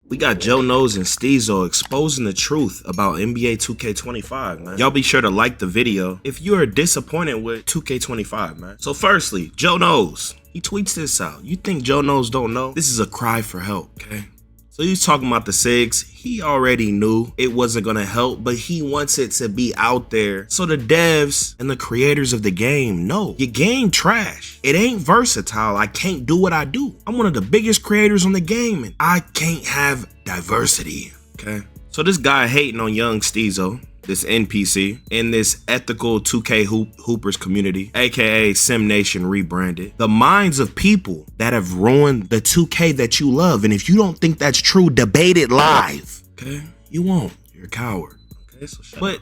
We got Joe Knows and Steezo exposing the truth about NBA 2K25, man. Y'all be sure to like the video if you are disappointed with 2K25, man. So firstly, Joe Knows. He tweets this out. You think Joe Knows don't know? This is a cry for help, okay? So he's talking about the SIGs. He already knew it wasn't gonna help, but he wants it to be out there so the devs and the creators of the game know your game trash. It ain't versatile. I can't do what I do. I'm one of the biggest creators on the game and I can't have diversity, okay? So this guy hating on young Steezo, this NPC, in this ethical 2K hoopers community, aka Sim Nation rebranded, the minds of people that have ruined the 2K that you love. And if you don't think that's true, debate it live. Okay? You won't. You're a coward. Okay, so but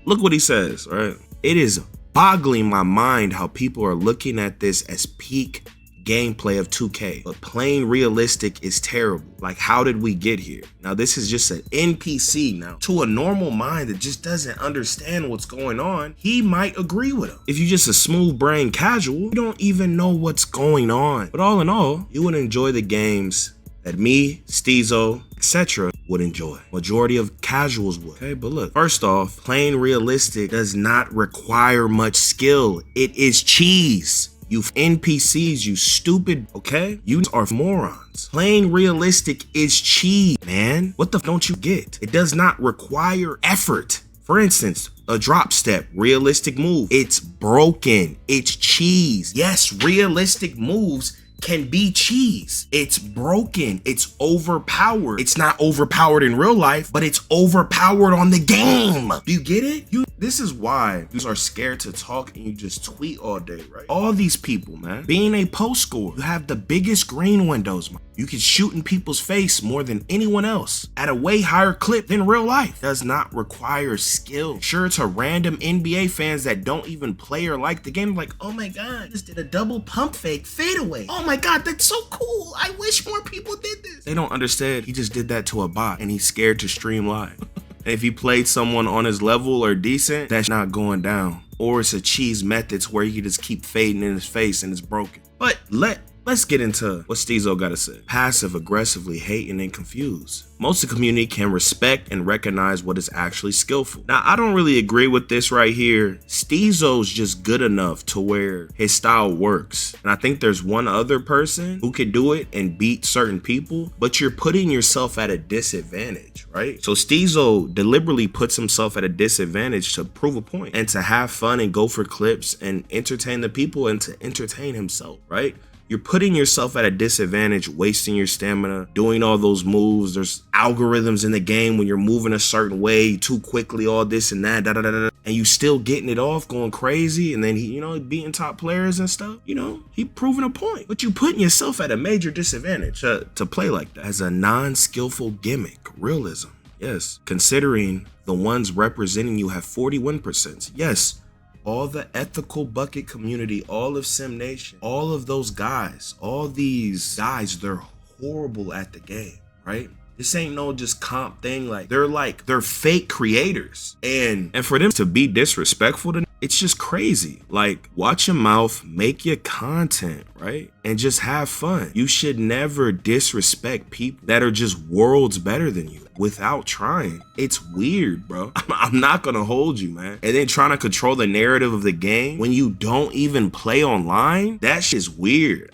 look what he says, right? It is boggling my mind how people are looking at this as peak gameplay of 2K, but playing realistic is terrible. Like, how did we get here? Now, this is just an NPC now. To a normal mind that just doesn't understand what's going on, he might agree with him. If you're just a smooth brain casual, you don't even know what's going on. But all in all, you would enjoy the games that me, Steezo, etc. would enjoy. Majority of casuals would. Okay, but look, first off, playing realistic does not require much skill. It is cheese. You NPCs, you stupid, okay? You are morons. Playing realistic is cheese, man. What the f don't you get? It does not require effort. For instance, a drop step, realistic move. It's broken. It's cheese. Yes, realistic moves can be cheese. It's broken. It's overpowered. It's not overpowered in real life, but it's overpowered on the game. Do you get it? This is why you are scared to talk and you just tweet all day, right? All these people, man, being a post scorer, you have the biggest green windows, man. You can shoot in people's face more than anyone else at a way higher clip than real life. Does not require skill. Sure, to random NBA fans that don't even play or like the game, like, oh my God, I just did a double pump fake fadeaway. Oh my God, that's so cool. I wish more people did this. They don't understand. He just did that to a bot and he's scared to stream live. And if he played someone on his level or decent, that's not going down. Or it's a cheese methods where you just keep fading in his face and it's broken. But let's get into what Steezo gotta say. Passive aggressively hating and confused. Most of the community can respect and recognize what is actually skillful. Now, I don't really agree with this right here. Steezo's just good enough to where his style works. And I think there's one other person who could do it and beat certain people, but you're putting yourself at a disadvantage, right? So Steezo deliberately puts himself at a disadvantage to prove a point and to have fun and go for clips and entertain the people and to entertain himself, right? You're putting yourself at a disadvantage, wasting your stamina, doing all those moves. There's algorithms in the game when you're moving a certain way too quickly, all this and that, and you still getting it off, going crazy, and then he, beating top players and stuff. He proving a point. But you putting yourself at a major disadvantage to play like that as a non-skillful gimmick. Realism, yes. Considering the ones representing you have 41%, yes. All the ethical bucket community, all of Sim Nation, all of those guys, all these guys, they're horrible at the game, right? This ain't no just comp thing. They're fake creators. And for them to be disrespectful to them, it's just crazy. Like, watch your mouth, make your content, right? And just have fun. You should never disrespect people that are just worlds better than you without trying. It's weird, bro. I'm not gonna hold you, man. And then trying to control the narrative of the game when you don't even play online, that shit's weird.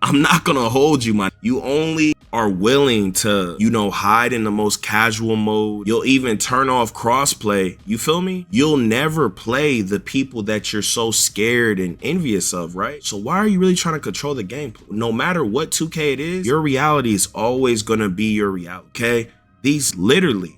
I'm not gonna hold you, man. You only are willing to, hide in the most casual mode. You'll even turn off crossplay. You feel me? You'll never play the people that you're so scared and envious of, right? So why are you really trying to control the game? No matter what 2K it is, your reality is always gonna be your reality, okay? These literally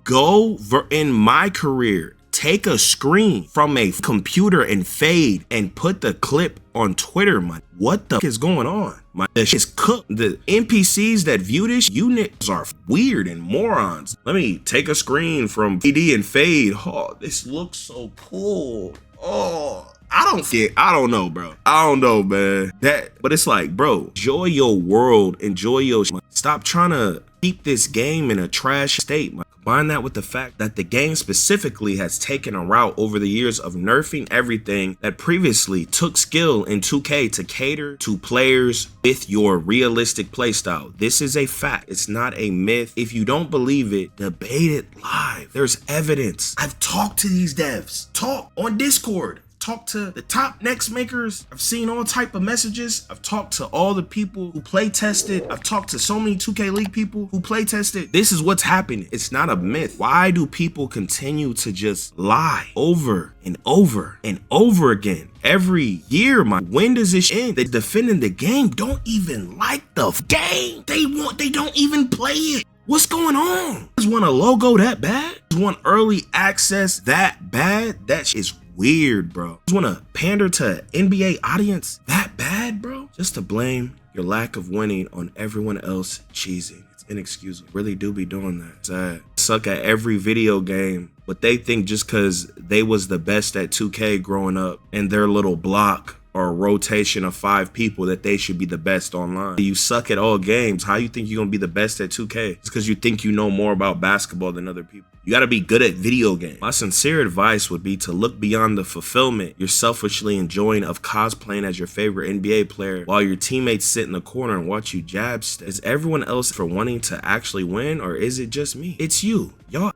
in my career, take a screen from a computer and fade and put the clip on Twitter, man. What the is going on? This shit's cooked. The NPCs that view this, you niggas are weird and morons. Let me take a screen from PD and fade. Oh, this looks so cool. Oh, I don't know, bro. I don't know, man. But it's like, bro, enjoy your world. Enjoy your, stop trying to keep this game in a trash state, man. Combine that with the fact that the game specifically has taken a route over the years of nerfing everything that previously took skill in 2K to cater to players with your realistic playstyle. This is a fact. It's not a myth. If you don't believe it, debate it live. There's evidence. I've talked to these devs. Talk on Discord. Talk to the top next makers. I've seen all type of messages. I've talked to all the people who play tested. I've talked to so many 2K League people who play tested. This is what's happening. It's not a myth. Why do people continue to just lie over and over and over again? Every year, when does this end? They defending the game don't even like the game. They don't even play it. What's going on? Just want a logo that bad? Just want early access that bad? That shit is weird, bro. Just want to pander to NBA audience that bad, bro? Just to blame your lack of winning on everyone else cheesing. It's inexcusable. Really do be doing that. Sad. Suck at every video game, but they think just because they was the best at 2K growing up in their little block or a rotation of 5 people that they should be the best online. You suck at all games. How you think you're gonna be the best at 2K? It's because you think you know more about basketball than other people. You gotta be good at video games. My sincere advice would be to look beyond the fulfillment you're selfishly enjoying of cosplaying as your favorite NBA player while your teammates sit in the corner and watch you jab step. Is everyone else for wanting to actually win, or is it just me? It's you.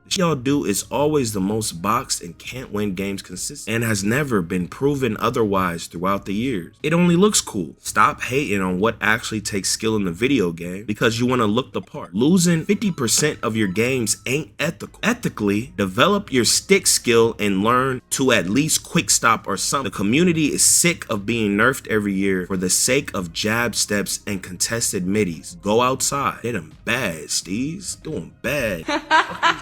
Y'all do is always the most boxed and can't win games consistently and has never been proven otherwise throughout the years. It only looks cool. Stop hating on what actually takes skill in the video game because you want to look the part. Losing 50% of your games ain't ethical. Ethically, develop your stick skill and learn to at least quick stop or something. The community is sick of being nerfed every year for the sake of jab steps and contested middies. Go outside. Hit them bad, Steez. Doing bad.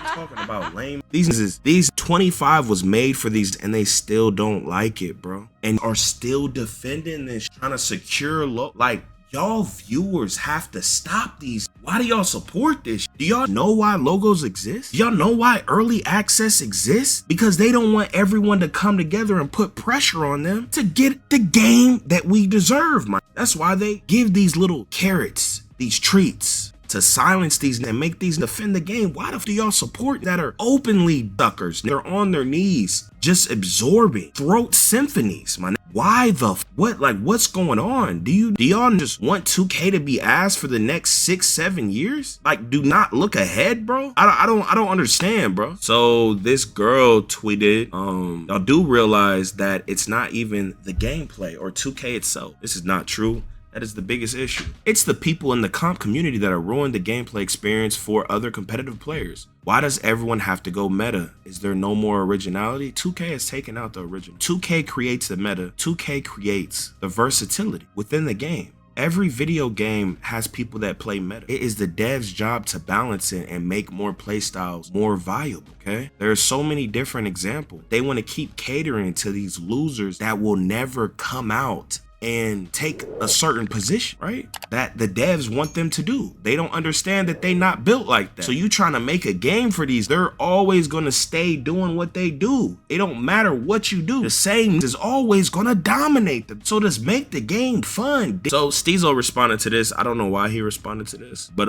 Talking about lame. These 25 was made for these and they still don't like it, bro, and are still defending this, trying to secure like y'all viewers have to stop these. Why do y'all support this? Do y'all know why logos exist? Do y'all know why early access exists? Because they don't want everyone to come together and put pressure on them to get the game that we deserve, man. That's why they give these little carrots, these treats, to silence these and make these defend the game. Why the f do y'all support that are openly duckers? They're on their knees, just absorbing throat symphonies, man. Why the f what? Like, what's going on? Do y'all just want 2K to be ass for the next 6-7 years? Like, do not look ahead, bro. I don't understand, bro. So this girl tweeted, y'all do realize that it's not even the gameplay or 2K itself. This is not true. That is the biggest issue. It's the people in the comp community that are ruining the gameplay experience for other competitive players. Why does everyone have to go meta? Is there no more originality? 2K has taken out the original. 2K creates the meta. 2K creates the versatility within the game. Every video game has people that play meta. It is the dev's job to balance it and make more playstyles more viable, okay? There are so many different examples. They want to keep catering to these losers that will never come out and take a certain position, right? That the devs want them to do. They don't understand that they not built like that. So you trying to make a game for these, they're always gonna stay doing what they do. It don't matter what you do. The same is always gonna dominate them. So just make the game fun. So steezo responded to this. I don't know why he responded to this, but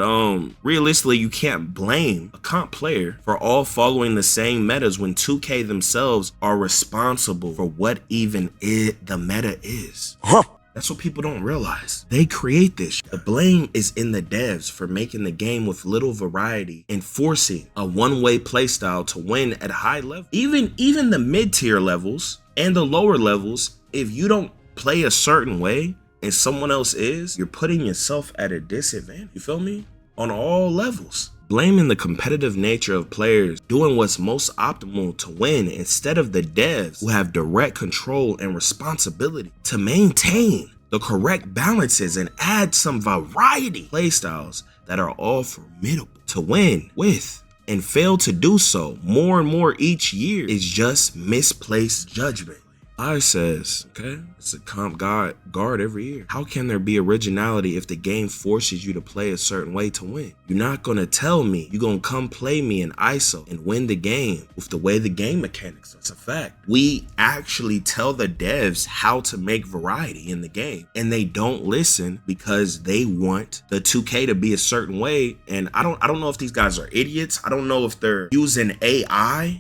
realistically, you can't blame a comp player for all following the same metas when 2K themselves are responsible for what even the meta is. That's what people don't realize. They create this. The blame is in the devs for making the game with little variety and forcing a one-way playstyle to win at high level. Even the mid-tier levels and the lower levels, if you don't play a certain way and someone else is, you're putting yourself at a disadvantage. You feel me? On all levels. Blaming the competitive nature of players doing what's most optimal to win instead of the devs who have direct control and responsibility to maintain the correct balances and add some variety playstyles that are all formidable to win with, and fail to do so more and more each year is just misplaced judgment. I says, okay, it's a comp guard every year. How can there be originality if the game forces you to play a certain way to win? You're not gonna tell me you're gonna come play me in ISO and win the game with the way the game mechanics are. It's a fact. We actually tell the devs how to make variety in the game, and they don't listen because they want the 2K to be a certain way. And I don't know if these guys are idiots. I don't know if they're using AI.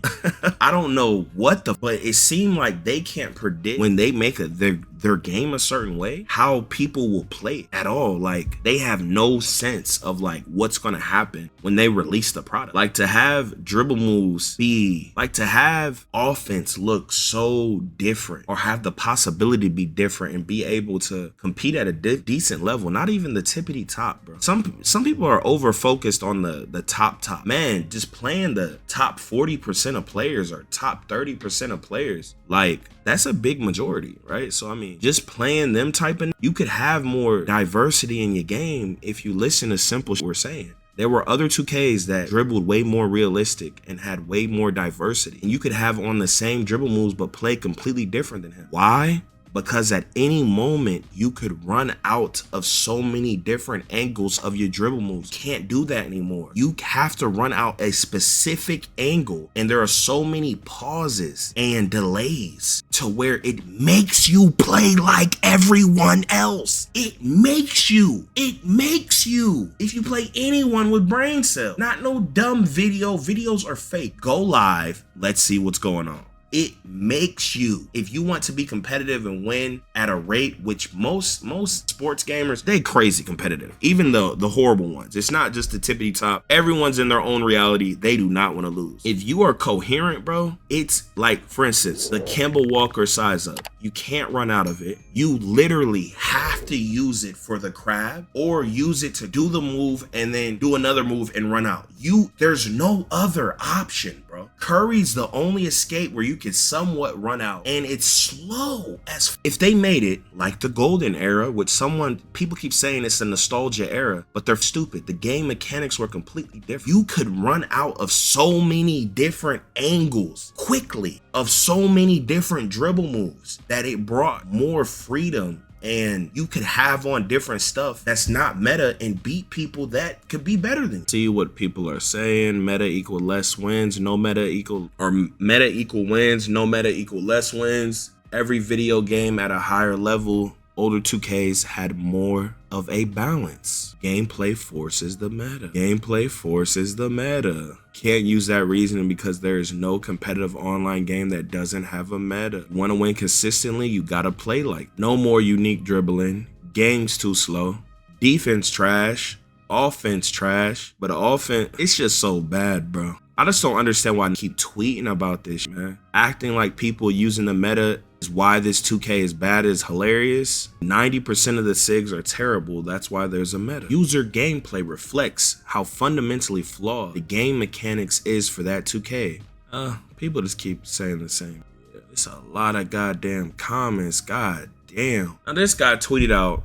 I don't know but it seemed like they can't predict when they make their game a certain way how people will play it at all. Like, they have no sense of like what's gonna happen when they release the product. Like, to have dribble moves be like, to have offense look so different or have the possibility to be different and be able to compete at a decent level, not even the tippity top, bro. Some people are over focused on the top. Man, just playing the top 40% of players or top 30% of players, like, that's a big majority, right? So I mean, just playing them you could have more diversity in your game if you listen to simple shit we're saying. There were other 2Ks that dribbled way more realistic and had way more diversity, and you could have on the same dribble moves but play completely different than him. Why? Because at any moment you could run out of so many different angles of your dribble moves. Can't do that anymore. You have to run out a specific angle, and there are so many pauses and delays to where it makes you play like everyone else. It makes you. If you play anyone with brain cells, not no dumb videos are fake. Go live. Let's see what's going on. It makes you, if you want to be competitive and win at a rate, which most sports gamers, they crazy competitive, even the horrible ones. It's not just the tippity top. Everyone's in their own reality. They do not want to lose. If you are coherent, bro, it's like, for instance, the Kemba Walker size up. You can't run out of it. You literally have to use it for the crab or use it to do the move and then do another move and run out. There's no other option, bro. Curry's the only escape where you can somewhat run out, and it's slow as if they made it like the golden era, which people keep saying it's a nostalgia era, but they're stupid. The game mechanics were completely different. You could run out of so many different angles quickly, of so many different dribble moves, that it brought more freedom, and you could have on different stuff that's not meta and beat people that could be better than you. See what people are saying. Meta equal less wins, no meta equal, or meta equal wins, no meta equal less wins. Every video game at a higher level, older 2Ks had more of a balance. Gameplay forces the meta. Can't use that reasoning because there is no competitive online game that doesn't have a meta. You want to win consistently, you gotta play like. No more unique dribbling. Game's too slow. Defense trash. Offense trash. But offense, it's just so bad, bro. I just don't understand why I keep tweeting about this, man. Acting like people using the meta is why this 2K is bad is hilarious. 90% of the SIGs are terrible. That's why there's a meta. User gameplay reflects how fundamentally flawed the game mechanics is for that 2K. People just keep saying the same. It's a lot of goddamn comments. God damn. Now this guy tweeted out,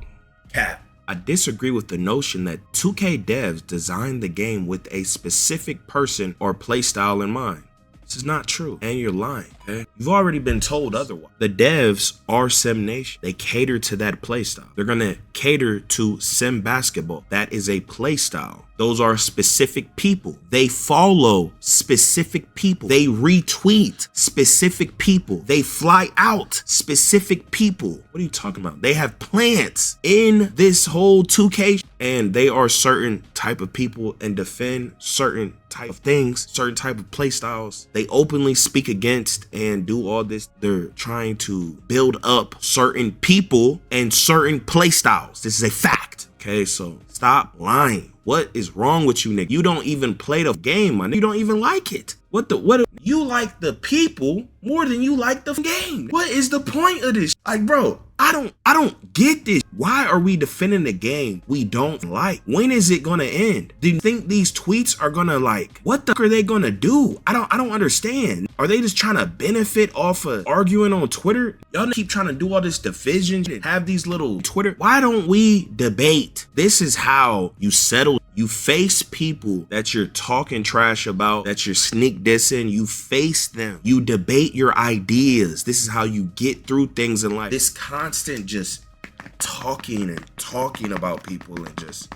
"Cap, I disagree with the notion that 2K devs designed the game with a specific person or playstyle in mind. This is not true, and you're lying, okay? You've already been told otherwise. The devs are Sim Nation. They cater to that playstyle. They're gonna cater to Sim Basketball. That is a playstyle. Those are specific people. They follow specific people. They retweet specific people. They fly out specific people. What are you talking about? They have plants in this whole 2K, and they are certain type of people and defend certain type of things, certain type of play styles. They openly speak against and do all this. They're trying to build up certain people and certain play styles. This is a fact. Okay, so stop lying. What is wrong with you, nigga? You don't even play the game, man. You don't even like it. What you like the people more than you like the game. What is the point of this? Like, bro, I don't get this. Why are we defending the game we don't like? When is it gonna end? Do you think these tweets are gonna what the fuck are they gonna do? I don't understand. Are they just trying to benefit off of arguing on Twitter? Y'all keep trying to do all this division and have these little Twitter. Why don't we debate? This is how you settle. You face people that you're talking trash about, that you're sneak dissing. You face them. You debate your ideas. This is how you get through things in life. This constant just talking and talking about people and just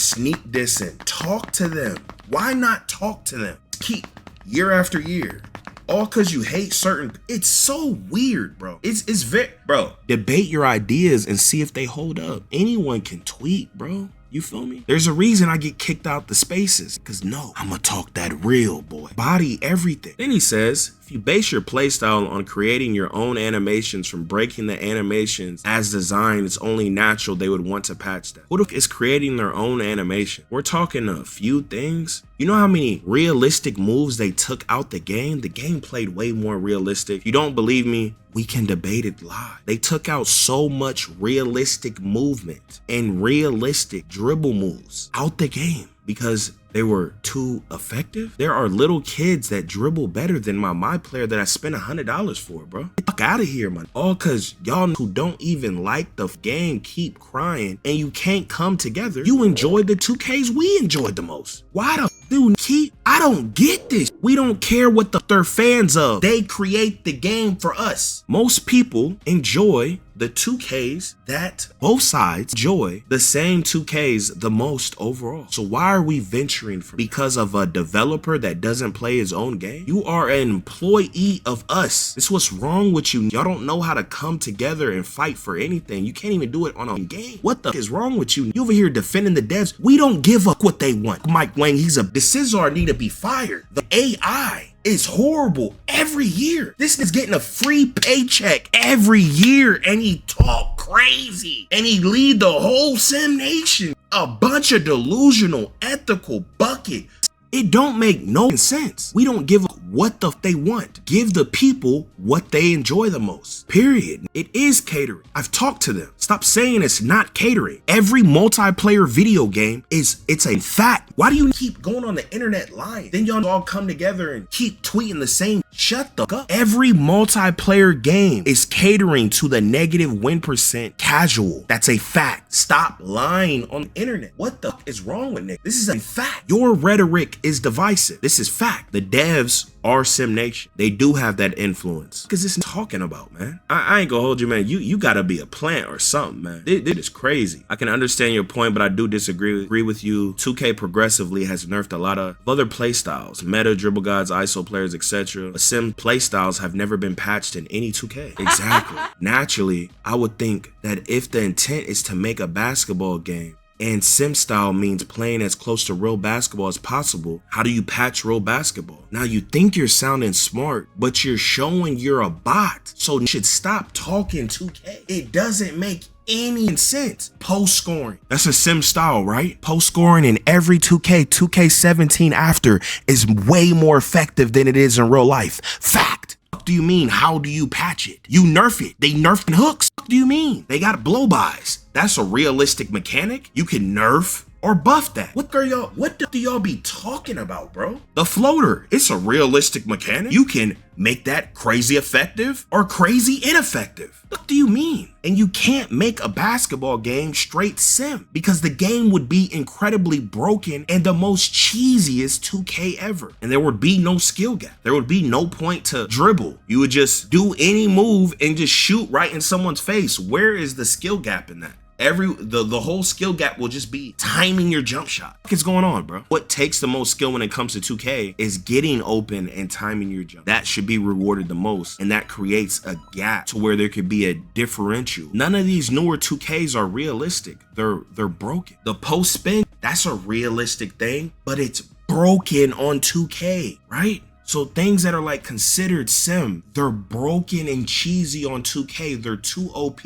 sneak dissing. Talk to them. Why not talk to them? Keep year after year. All because you hate certain. It's so weird, bro. It's very, bro. Debate your ideas and see if they hold up. Anyone can tweet, bro. You feel me? There's a reason I get kicked out the spaces. Cause no, I'ma talk that real, boy. Body everything. Then he says, if you base your playstyle on creating your own animations from breaking the animations as designed, it's only natural they would want to patch that. What if it's creating their own animation? We're talking a few things. You know how many realistic moves they took out the game? The game played way more realistic. If you don't believe me, we can debate it live. They took out so much realistic movement and realistic dribble moves out the game because they were too effective. There are little kids that dribble better than my player that I spent $100 for, bro. Get the fuck out of here, man. All because y'all who don't even like the game keep crying and you can't come together. You enjoyed the 2Ks we enjoyed the most. Why the dude keep? I don't get this. We don't care what they're fans of. They create the game for us. Most people enjoy the 2Ks that both sides enjoy the same 2Ks the most overall. So why are we venturing from because of a developer that doesn't play his own game? You are an employee of us. This is what's wrong with you. Y'all don't know how to come together and fight for anything. You can't even do it on a game. What the is wrong with you? You over here defending the devs. We don't give up what they want. Mike Wang, the Scissor need to be fired. The AI is horrible every year. This is getting a free paycheck every year and he talk crazy and he lead the whole Sim Nation. A bunch of delusional ethical bucket. It don't make no sense. We don't give what they want. Give the people what they enjoy the most. Period. It is catering. I've talked to them. Stop saying it's not catering. Every multiplayer video game it's a fact. Why do you keep going on the internet lying? Then y'all all come together and keep tweeting the same. Shut the fuck up. Every multiplayer game is catering to the negative win percent casual. That's a fact. Stop lying on the internet. What the fuck is wrong with Nick? This is a fact. Your rhetoric is divisive. This is fact. The devs are Sim Nation. They do have that influence. Because it's talking about, man. I ain't gonna hold you, man. You gotta be a plant or something, man. This is crazy. I can understand your point, but I do disagree with you. 2K progressively has nerfed a lot of other playstyles. Meta, dribble gods, ISO players, etc. Sim playstyles have never been patched in any 2K. Exactly. Naturally, I would think that if the intent is to make a basketball game, and sim style means playing as close to real basketball as possible, how do you patch real basketball? Now you think you're sounding smart, but you're showing you're a bot. So you should stop talking 2K. It doesn't make any sense. Post scoring. That's a sim style, right? Post scoring in every 2K17 after is way more effective than it is in real life. Fact. What do you mean? How do you patch it? You nerf it. They nerfed hooks. What do you mean? They got blow-bys. That's a realistic mechanic. You can nerf or buff that. What do y'all be talking about, bro? The floater, it's a realistic mechanic. You can make that crazy effective or crazy ineffective. What do you mean? And you can't make a basketball game straight sim because the game would be incredibly broken and the most cheesiest 2K ever. And there would be no skill gap. There would be no point to dribble. You would just do any move and just shoot right in someone's face. Where is the skill gap in that? The whole skill gap will just be timing your jump shot. What's going on, bro? What takes the most skill when it comes to 2K is getting open and timing your jump. That should be rewarded the most, and that creates a gap to where there could be a differential. None of these newer 2Ks are realistic. They're broken. The post spin, that's a realistic thing, but it's broken on 2K, right? So things that are like considered sim, they're broken and cheesy on 2K. They're too OP.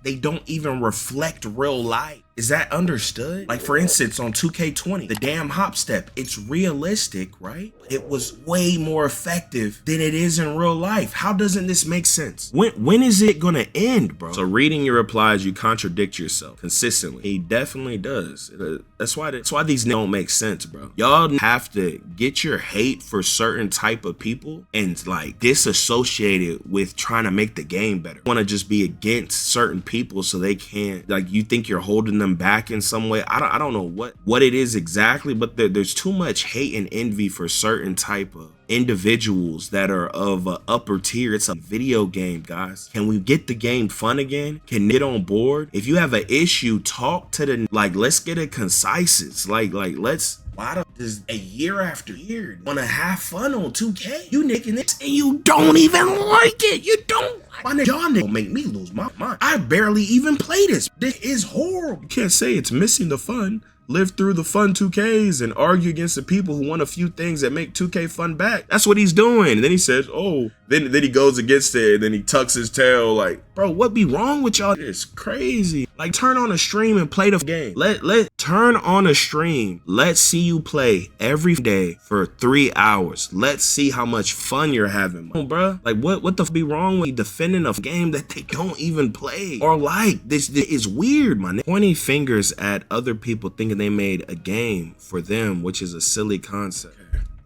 They don't even reflect real life. Is that understood? Like for instance, on 2K20, the damn hop step, it's realistic, right? It was way more effective than it is in real life. How doesn't this make sense? When is it gonna end, bro? So reading your replies, you contradict yourself consistently. He definitely does. That's why these don't make sense, bro. Y'all have to get your hate for certain type of people and like disassociate it with trying to make the game better. You wanna just be against certain people so they can't, like you think you're holding them them back in some way. I don't know what it is exactly, but there's too much hate and envy for certain type of individuals that are of a upper tier. It's a video game, guys. Can we get the game fun again? Can get on board? If you have an issue, talk to the, like, let's get a concisus. Like let's, why does a year after year wanna have fun on 2K? You nicking this and you don't even like it. You don't like my nigga. Y'all nigga make me lose my mind. I barely even play this. This is horrible. You can't say it's missing the fun. Live through the fun 2Ks and argue against the people who want a few things that make 2K fun back. That's what he's doing. And then he says, oh, then he goes against it and then he tucks his tail. Like, bro, what be wrong with y'all? It's crazy. Like, turn on a stream and play the game. Let turn on a stream. Let's see you play every day for 3 hours. Let's see how much fun you're having, bro. Like, what the f be wrong with defending a game that they don't even play or like? This is weird, man. Pointing fingers at other people thinking they made a game for them, which is a silly concept.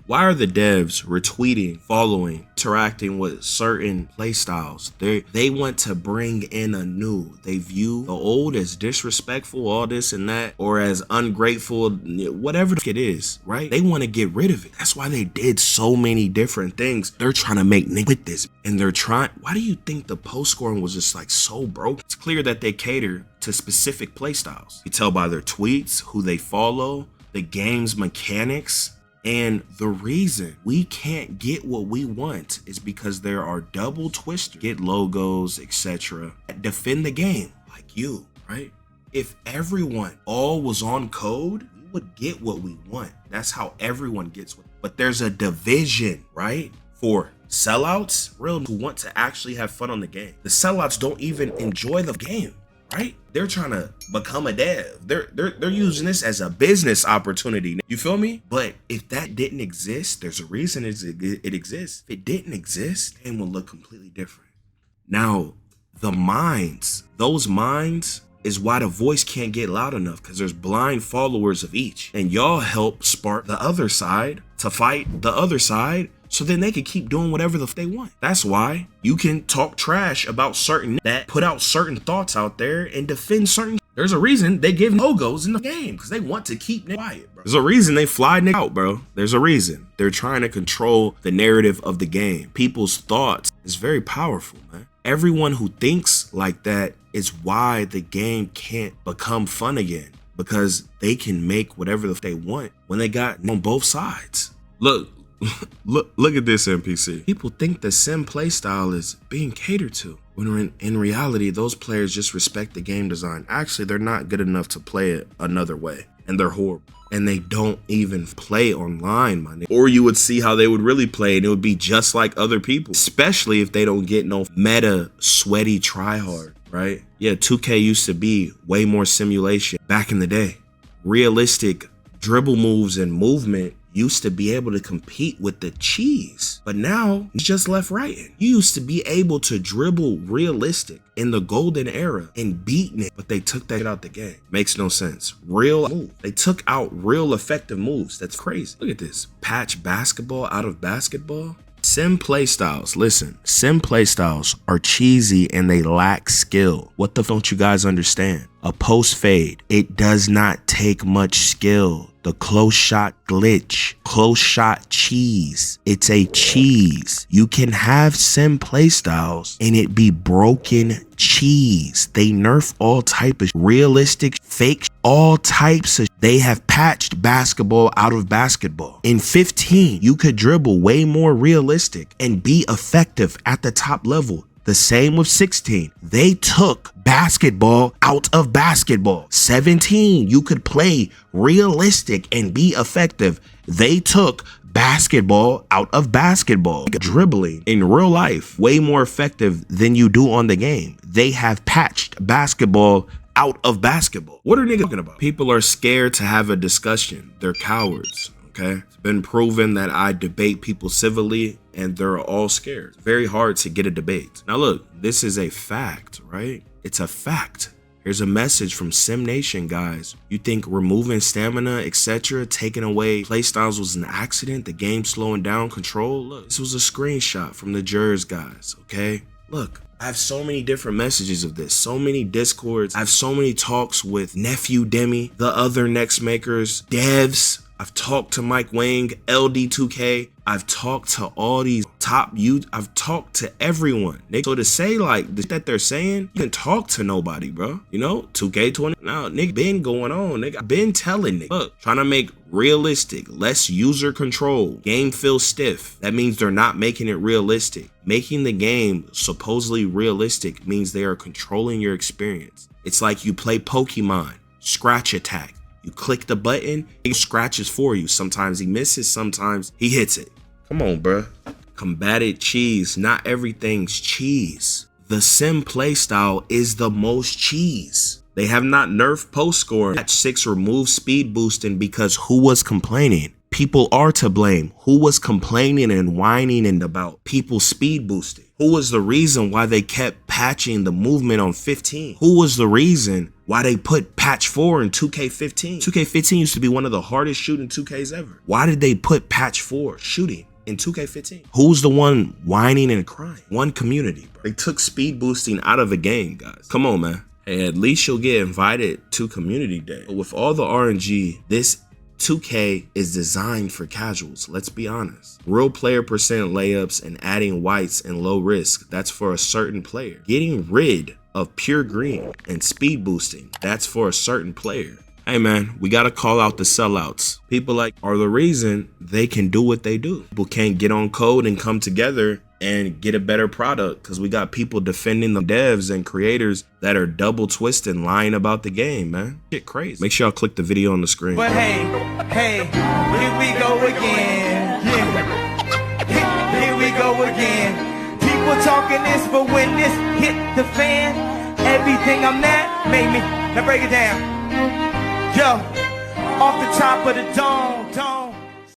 Why are the devs retweeting, following, interacting with certain playstyles? They want to bring in a new. They view the old as disrespectful, all this and that, or as ungrateful, whatever it is, right? They want to get rid of it. That's why they did so many different things. They're trying to make niggas with this, and they're trying. Why do you think the post scoring was just like so broke? It's clear that they cater to specific playstyles. You tell by their tweets, who they follow, the game's mechanics. And the reason we can't get what we want is because there are double twisters, get logos, etc. defend the game like you, right? If everyone all was on code, we would get what we want. That's how everyone gets what. But there's a division, right? For sellouts, real who want to actually have fun on the game. The sellouts don't even enjoy the game, right? They're trying to become a dev. They're using this as a business opportunity. You feel me? But if that didn't exist, there's a reason it exists. If it didn't exist, the game will look completely different. Now, the minds, those minds is why the voice can't get loud enough, because there's blind followers of each. And y'all help spark the other side to fight the other side, so then they can keep doing whatever they want. That's why you can talk trash about certain that put out certain thoughts out there and defend certain. There's a reason they give logos in the game, because they want to keep quiet, bro. There's a reason they fly out, bro. There's a reason. They're trying to control the narrative of the game. People's thoughts is very powerful, man. Everyone who thinks like that is why the game can't become fun again, because they can make whatever they want when they got on both sides. Look at this, NPC. People think the sim playstyle is being catered to, when in reality, those players just respect the game design. Actually, they're not good enough to play it another way, and they're horrible. And they don't even play online, my nigga. Or you would see how they would really play, and it would be just like other people, especially if they don't get no meta, sweaty tryhard, right? Yeah, 2K used to be way more simulation back in the day. Realistic dribble moves and movement used to be able to compete with the cheese, but now it's just left right. You used to be able to dribble realistic in the golden era and beating it, but they took that out the game. Makes no sense. Real move. They took out real effective moves. That's crazy. Look at this. Patch basketball out of basketball. Sim playstyles, listen, sim playstyles are cheesy and they lack skill. What the f don't you guys understand? A post fade, it does not take much skill. The close shot glitch, close shot cheese, it's a cheese. You can have sim playstyles and it be broken cheese. They nerf all type of realistic, fake, all types of. They have patched basketball out of basketball. In 15, you could dribble way more realistic and be effective at the top level. The same with 16. They took basketball out of basketball. 17, you could play realistic and be effective. They took basketball out of basketball. Dribbling in real life, way more effective than you do on the game. They have patched basketball out of basketball. What are niggas talking about? People are scared to have a discussion. They're cowards. Okay, it's been proven that I debate people civilly and they're all scared. It's very hard to get a debate. Now look, this is a fact, right? It's a fact. Here's a message from Sim Nation, guys. You think removing stamina, etc., taking away playstyles was an accident? The game slowing down control? Look, this was a screenshot from the jurors, guys, okay? Look, I have so many different messages of this, so many discords. I have so many talks with Nephew Demi, the other next makers, devs. I've talked to Mike Wang, LD2K. I've talked to all these top youth. I've talked to everyone. So to say like the shit that they're saying, you can talk to nobody, bro. You know, 2K20. Now, nigga, been going on. Nigga, I've been telling nigga, look, trying to make realistic, less user control. Game feels stiff. That means they're not making it realistic. Making the game supposedly realistic means they are controlling your experience. It's like you play Pokemon, scratch attack. You click the button, he scratches for you. Sometimes he misses, sometimes he hits it. Come on, bruh. Combated cheese. Not everything's cheese. The sim playstyle is the most cheese. They have not nerfed post score. Patch 6 removed speed boosting because who was complaining? People are to blame. Who was complaining and whining and about people speed boosting? Who was the reason why they kept patching the movement on 15? Who was the reason why they put patch 4 in 2K15? 2K15 used to be one of the hardest shooting 2Ks ever. Why did they put patch 4 shooting in 2K15? Who's the one whining and crying? One community, bro. They took speed boosting out of the game, guys. Come on, man. Hey, at least you'll get invited to community day. But with all the RNG, this 2K is designed for casuals, let's be honest. Real player percent layups and adding whites and low risk, that's for a certain player. Getting rid of pure green and speed boosting, that's for a certain player. Hey man, we gotta call out the sellouts. People like are the reason they can do what they do. People can't get on code and come together and get a better product because we got people defending the devs and creators that are double twisting, lying about the game, man. Shit crazy. Make sure y'all click the video on the screen. But hey, here we go again. Yeah. Here we go again. People talking this, but when this hit the fan, everything I'm that made me. Now break it down. Yo, off the top of the dome.